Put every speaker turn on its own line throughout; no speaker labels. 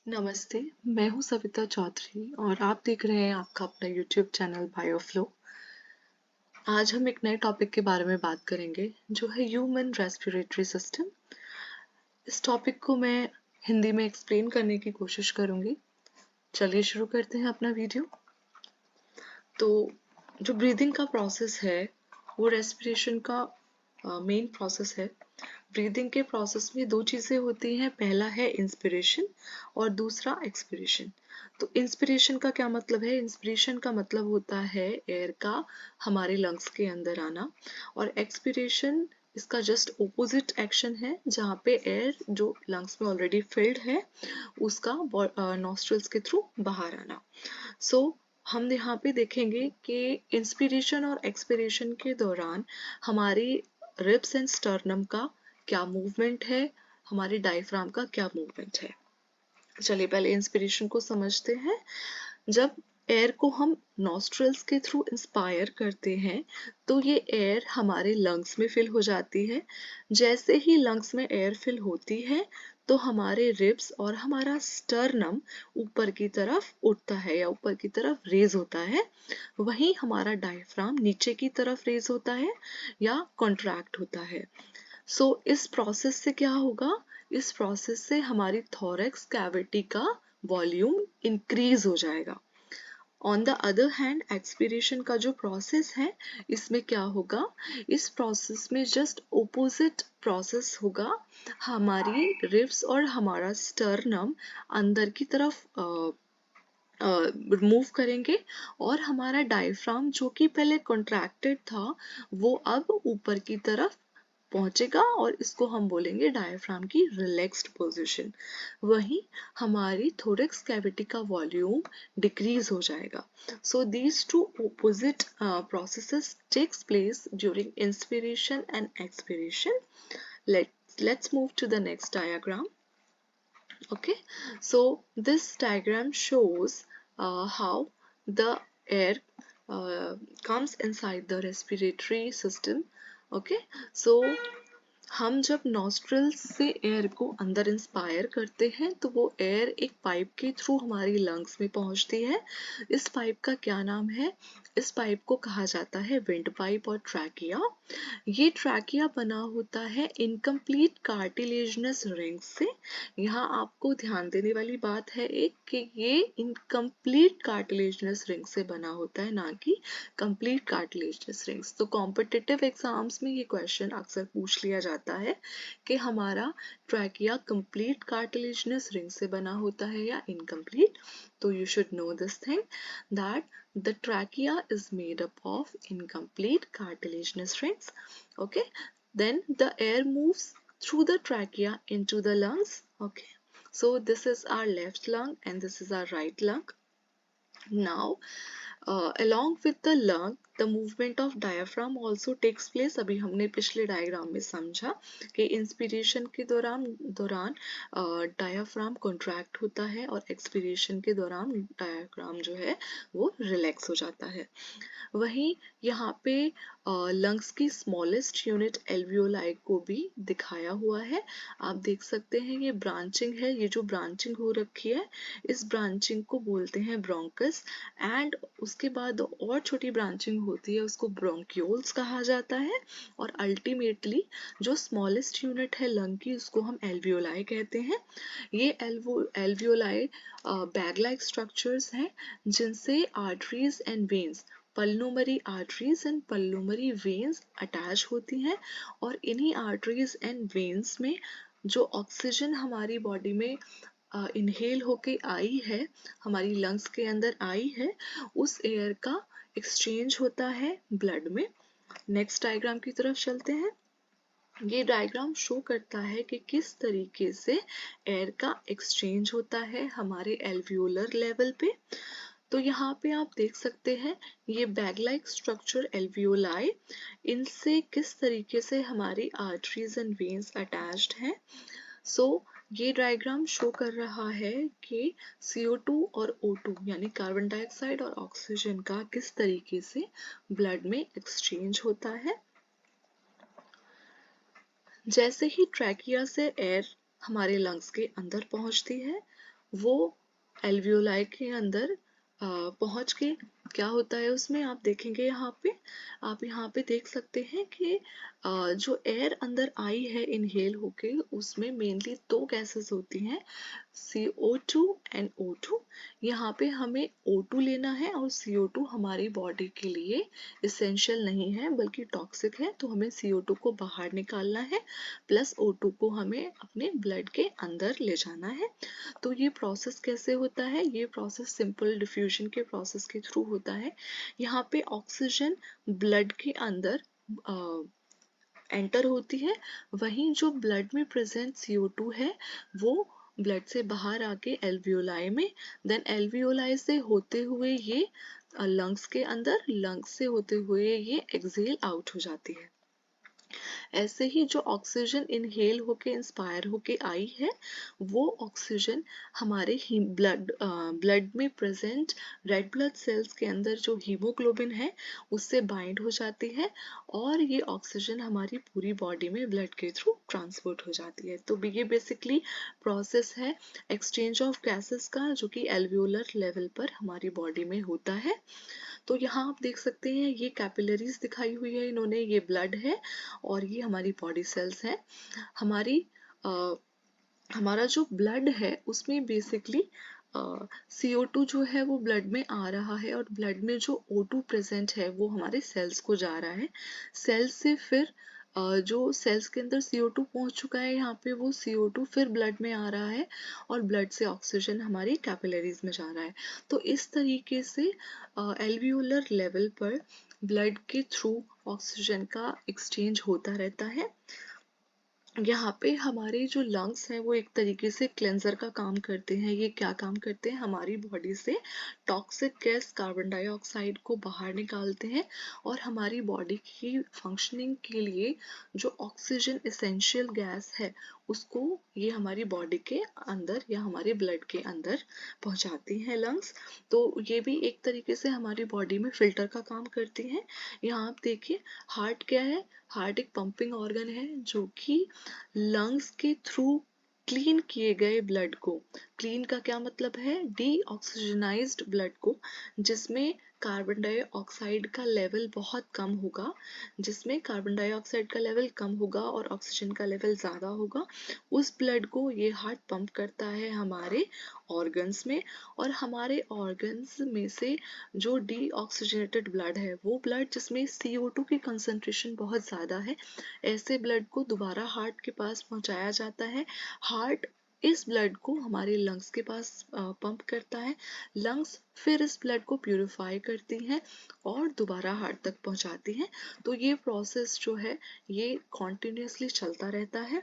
नमस्ते, मैं हूँ सविता चौधरी और आप देख रहे हैं आपका अपना YouTube चैनल बायोफ्लो। आज हम एक नए टॉपिक के बारे में बात करेंगे जो है ह्यूमन रेस्पिरेटरी सिस्टम। इस टॉपिक को मैं हिंदी में एक्सप्लेन करने की कोशिश करूंगी। चलिए शुरू करते हैं अपना वीडियो। तो जो ब्रीदिंग का प्रोसेस है वो रेस्पिरेशन का मेन प्रोसेस है। ब्रीदिंग के प्रोसेस में दो चीजें होती हैं, पहला है इंस्पिरेशन और दूसरा एक्सपिरेशन। तो इंस्पिरेशन का क्या मतलब है? इंस्पिरेशन का मतलब होता है एयर का हमारे लंग्स के अंदर आना, और एक्सपिरेशन इसका जस्ट ओपोजिट एक्शन है, जहाँ पे एयर जो लंग्स में ऑलरेडी फिल्ड है उसका नॉस्ट्रल्स के थ्रू बाहर आना। सो हम यहाँ पे देखेंगे कि इंस्पिरेशन और एक्सपिरेशन के दौरान हमारी रिब्स एंड स्टर्नम का क्या मूवमेंट है, हमारे डायफ्राम का क्या मूवमेंट है। चलिए पहले इंस्पिरेशन को समझते हैं। जब एयर को हम नॉस्ट्रल्स के थ्रू इंस्पायर करते हैं तो ये एयर हमारे लंग्स में फिल हो जाती है। जैसे ही लंग्स में एयर फिल होती है तो हमारे रिब्स और हमारा स्टर्नम ऊपर की तरफ उठता है या ऊपर की तरफ रेज होता है। वहीं हमारा डायफ्राम नीचे की तरफ रेज होता है या कॉन्ट्रैक्ट होता है। इस प्रोसेस से क्या होगा? इस प्रोसेस से हमारी थोरैक्स कैविटी का वॉल्यूम इंक्रीज हो जाएगा। On the other hand expiration का जो प्रोसेस है इसमें क्या होगा? इस प्रोसेस में जस्ट ओपोजिट प्रोसेस होगा। हमारी रिब्स और हमारा स्टर्नम अंदर की तरफ मूव करेंगे और हमारा डायफ्राम जो कि पहले कॉन्ट्रैक्टेड था वो अब ऊपर की तरफ पहुंचेगा और इसको हम बोलेंगे डायफ्राम की रिलैक्स्ड पोजीशन। वहीं हमारी थोरैक्स कैविटी का वॉल्यूम डिक्रीज हो जाएगा। So these two opposite processes takes place during inspiration and expiration. Let's move to the next diagram. Okay, so this diagram shows how the air comes inside the respiratory system. Okay, so हम जब nostrils से air को अंदर inspire करते हैं तो वो air एक पाइप के थ्रू हमारी लंग्स में पहुंचती है। इस पाइप का क्या नाम है? इस पाइप को कहा जाता है विंड पाइप और ट्रैकिया। ये ट्रैकिया बना होता है इनकम्प्लीट कार्टिलेजनस रिंग्स से। यहाँ आपको ध्यान देने वाली बात है एक कि ये इनकम्प्लीट कार्टिलेजनस रिंग से बना होता है, ना कि कंप्लीट कार्टिलेजनस रिंग्स। तो कॉम्पिटिटिव एग्जाम्स में ये क्वेश्चन अक्सर पूछ लिया जाता है कि हमारा ट्रैकिया कंप्लीट कार्टिलेजनस रिंग से बना होता है या इनकम्प्लीट। तो you should know this thing that the trachea is made up of incomplete cartilaginous rings. Okay, then the air moves through the trachea into the lungs. Okay, so this is our left lung and this is our right lung. Now along with the lung the movement of diaphragm also takes place। अभी हमने पिछले diagram में समझा कि inspiration के दौरान diaphragm contract होता है और एक्सपिरेशन के दौरान डायाफ्राम जो है वो रिलैक्स हो जाता है। वहीं यहाँ पे लंग्स की स्मॉलेस्ट यूनिट एल्वियोलाई को भी दिखाया हुआ है। आप देख सकते हैं ये ब्रांचिंग है, ये जो ब्रांचिंग हो रखी है इस ब्रांचिंग को बोलते हैं ब्रोंकस। एंड उसके बाद और छोटी ब्रांचिंग होती है उसको ब्रोंक्यूल्स कहा जाता है। और अल्टीमेटली जो स्मॉलेस्ट यूनिट है लंग की उसको हम एल्वियोलाई कहते हैं। ये एल्वियोलाई बैग लाइक स्ट्रक्चर्स हैं जिनसे arteries and veins, pulmonary arteries and pulmonary veins attach होती हैं। और इन्हीं आर्टरीज एंड वेन्स में जो ऑक्सीजन हमारी बॉडी में इनहेल होके आई है, हमारी लंग्स के अंदर आई है, उस एयर का एक्सचेंज होता है ब्लड में। नेक्स्ट डायग्राम की तरफ चलते हैं। ये डायग्राम शो करता है कि किस तरीके से एयर का एक्सचेंज होता है हमारे एल्वियोलर लेवल पे। तो यहाँ पे आप देख सकते हैं ये बैग लाइक स्ट्रक्चर एल्वियोलाई, इनसे किस तरीके से हमारी आर्टरीज एंड वेन्स अटैच्ड हैं। ये डायग्राम शो कर रहा है कि CO2 और O2 यानी कार्बन डाइऑक्साइड और ऑक्सीजन का किस तरीके से ब्लड में एक्सचेंज होता है। जैसे ही ट्रैकिया से एयर हमारे लंग्स के अंदर पहुंचती है वो एल्वियोलाई के अंदर पहुंच के क्या होता है उसमें आप देखेंगे आप यहाँ पे देख सकते हैं कि जो एयर अंदर आई है इनहेल होके उसमें मेनली दो गैसेस होती हैं, CO2 एंड O2। यहाँ पे हमें O2 लेना है और CO2 हमारी बॉडी के लिए इसेंशियल नहीं है बल्कि टॉक्सिक है, तो हमें CO2 को बाहर निकालना है प्लस O2 को हमें अपने ब्लड के अंदर ले जाना है। तो ये प्रोसेस कैसे होता है? ये प्रोसेस सिंपल डिफ्यूजन के प्रोसेस के थ्रू होता है। यहाँ पे ऑक्सीजन ब्लड के अंदर एंटर होती है, वहीं जो ब्लड में प्रेजेंट CO2 है वो ब्लड से बाहर आके एल्वियोलाई में, देन एल्वियोलाई से होते हुए ये लंग्स के अंदर, लंग्स से होते हुए ये एक्सेल आउट हो जाती है। ऐसे ही जो ऑक्सीजन इनहेल होके इंस्पायर होके आई है वो ऑक्सीजन हमारे ब्लड में प्रेजेंट रेड ब्लड सेल्स के अंदर जो हीमोग्लोबिन है उससे बाइंड हो जाती है और ये ऑक्सीजन हमारी पूरी बॉडी में ब्लड के थ्रू ट्रांसपोर्ट हो जाती है। तो ये बेसिकली प्रोसेस है एक्सचेंज ऑफ गैसेस का जो कि एल्वियोलर लेवल पर हमारी बॉडी में होता है। तो यहाँ आप देख सकते हैं ये कैपिलरीज दिखाई हुई है इन्होंने, ये ब्लड है और ये हमारी बॉडी सेल्स हैं। हमारी हमारा जो ब्लड है उसमें बेसिकली CO2 जो है वो ब्लड में आ रहा है और ब्लड में जो O2 प्रेजेंट है वो हमारे सेल्स को जा रहा है। सेल्स से फिर जो सेल्स के अंदर CO2 पहुंच चुका है यहाँ पे वो CO2 फिर ब्लड में आ रहा है और ब्लड से ऑक्सीजन हमारी कैपिलरीज में जा रहा है। तो इस तरीके से एल्वियोलर लेवल पर ब्लड के थ्रू ऑक्सीजन का एक्सचेंज होता रहता है। यहाँ पे हमारे जो लंग्स हैं वो एक तरीके से क्लेंजर का काम करते हैं। ये क्या काम करते हैं? हमारी बॉडी से टॉक्सिक गैस कार्बन डाइऑक्साइड को बाहर निकालते हैं और हमारी बॉडी की फंक्शनिंग के लिए जो ऑक्सीजन एसेंशियल गैस है उसको ये हमारी बॉडी के अंदर या हमारे ब्लड के अंदर पहुंचाती हैं लंग्स। तो ये भी एक तरीके से हमारी बॉडी में फिल्टर का काम करती हैं। यहाँ आप देखिए हार्ट क्या है? हार्ट एक पंपिंग ऑर्गन है जो कि लंग्स के थ्रू क्लीन किए गए ब्लड को, क्लीन का क्या मतलब है? डीऑक्सीजनाइज्ड ब्लड को, जिसमें कार्बन डाइऑक्साइड का लेवल बहुत कम होगा, जिसमें कार्बन डाइऑक्साइड का लेवल कम होगा और ऑक्सीजन का लेवल ज़्यादा होगा, उस ब्लड को ये हार्ट पंप करता है हमारे ऑर्गन्स में। और हमारे ऑर्गन्स में से जो डीऑक्सीजनेटेड ब्लड है वो ब्लड जिसमें CO2 की कंसंट्रेशन बहुत ज़्यादा है, ऐसे ब्लड को दोबारा हार्ट के पास पहुंचाया जाता है। हार्ट इस ब्लड को हमारे लंग्स के पास पंप करता है, लंग्स फिर इस ब्लड को प्यूरिफाई करती हैं और दोबारा हार्ट तक पहुंचाती हैं। तो ये प्रोसेस जो है ये कॉन्टिन्यूसली चलता रहता है।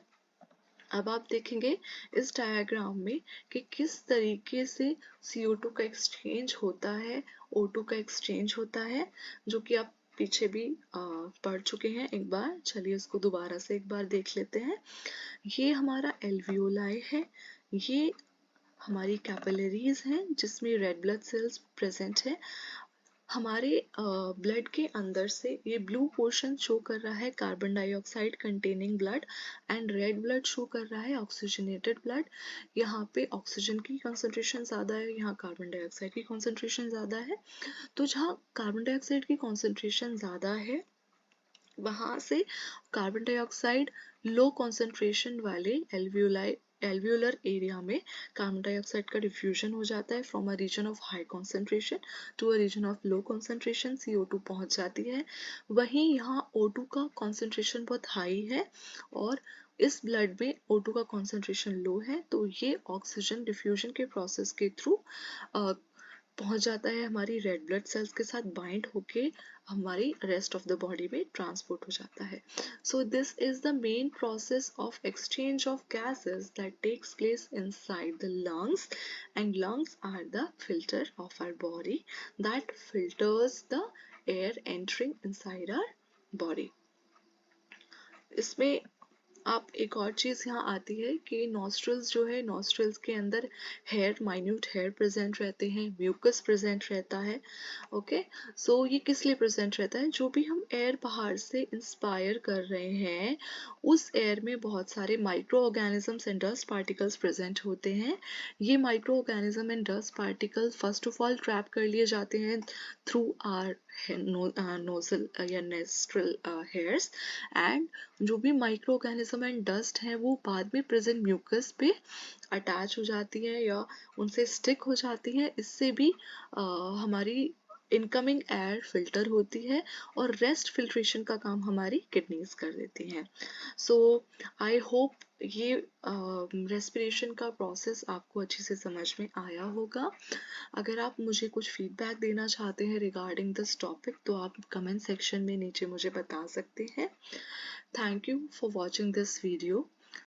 अब आप देखेंगे इस डायग्राम में कि किस तरीके से CO2 का एक्सचेंज होता है, O2 का एक्सचेंज होता है, जो कि आप पीछे भी पढ़ चुके हैं एक बार। चलिए इसको दोबारा से एक बार देख लेते हैं। ये हमारा एल्वियोलाई है, ये हमारी कैपिलरीज हैं जिसमें रेड ब्लड सेल्स प्रेजेंट है। हमारे ब्लड के अंदर से ये ब्लू पोर्शन शो कर रहा है carbon dioxide containing blood and red blood show कर रहा है ऑक्सीजनेटेड ब्लड। यहाँ पे ऑक्सीजन की कंसंट्रेशन ज़्यादा है, यहाँ कार्बन डाइऑक्साइड की कंसंट्रेशन ज़्यादा है। तो जहाँ कार्बन डाइऑक्साइड की कंसंट्रेशन ज़्यादा है वहाँ से कार्बन डाइऑक्साइड लो कंसंट्रेशन वाले एल्वियोलर एरिया में कार्बन डाइऑक्साइड का डिफ्यूजन हो जाता है from a region of high concentration to a region of low concentration, CO2 पहुंच जाती है। वहीं यहाँ O2 का कंसंट्रेशन बहुत हाई है और इस ब्लड में O2 का कंसंट्रेशन लो है, तो ये ऑक्सीजन डिफ्यूजन के प्रोसेस के थ्रू पहुंच जाता है हमारी रेड ब्लड सेल्स के साथ बाइंड होके हमारी रेस्ट ऑफ द बॉडी में ट्रांसपोर्ट हो जाता है। So this is the main process of exchange of gases that takes place inside the lungs, and lungs are the filter of our body that filters the air entering inside our body. इसमें आप एक और चीज़ यहाँ आती है कि nostrils जो है, नॉस्ट्रल्स के अंदर हेयर, माइन्यूट हेयर प्रेजेंट रहते हैं, म्यूकस प्रेजेंट रहता है। ओके, सो ये किस लिए प्रेजेंट रहता है? जो भी हम एयर बाहर से इंस्पायर कर रहे हैं, उस एयर में बहुत सारे micro organisms and dust particles present होते हैं। ये micro organism and dust particle first of all trap कर लिए जाते हैं थ्रू आर नोजल या नेस्ट्रल हेयर्स, एंड जो भी माइक्रो ऑर्गेनिज्म एंड डस्ट है वो बाद में प्रेजेंट म्यूकस पे अटैच हो जाती है या उनसे स्टिक हो जाती है। इससे भी हमारी इनकमिंग एयर फिल्टर होती है और रेस्ट फिल्ट्रेशन का काम हमारी किडनीज कर देती हैं। सो आई होप ये रेस्पिरेशन का प्रोसेस आपको अच्छे से समझ में आया होगा। अगर आप मुझे कुछ फीडबैक देना चाहते हैं रिगार्डिंग दिस टॉपिक तो आप कमेंट सेक्शन में नीचे मुझे बता सकते हैं। Thank you for watching this video.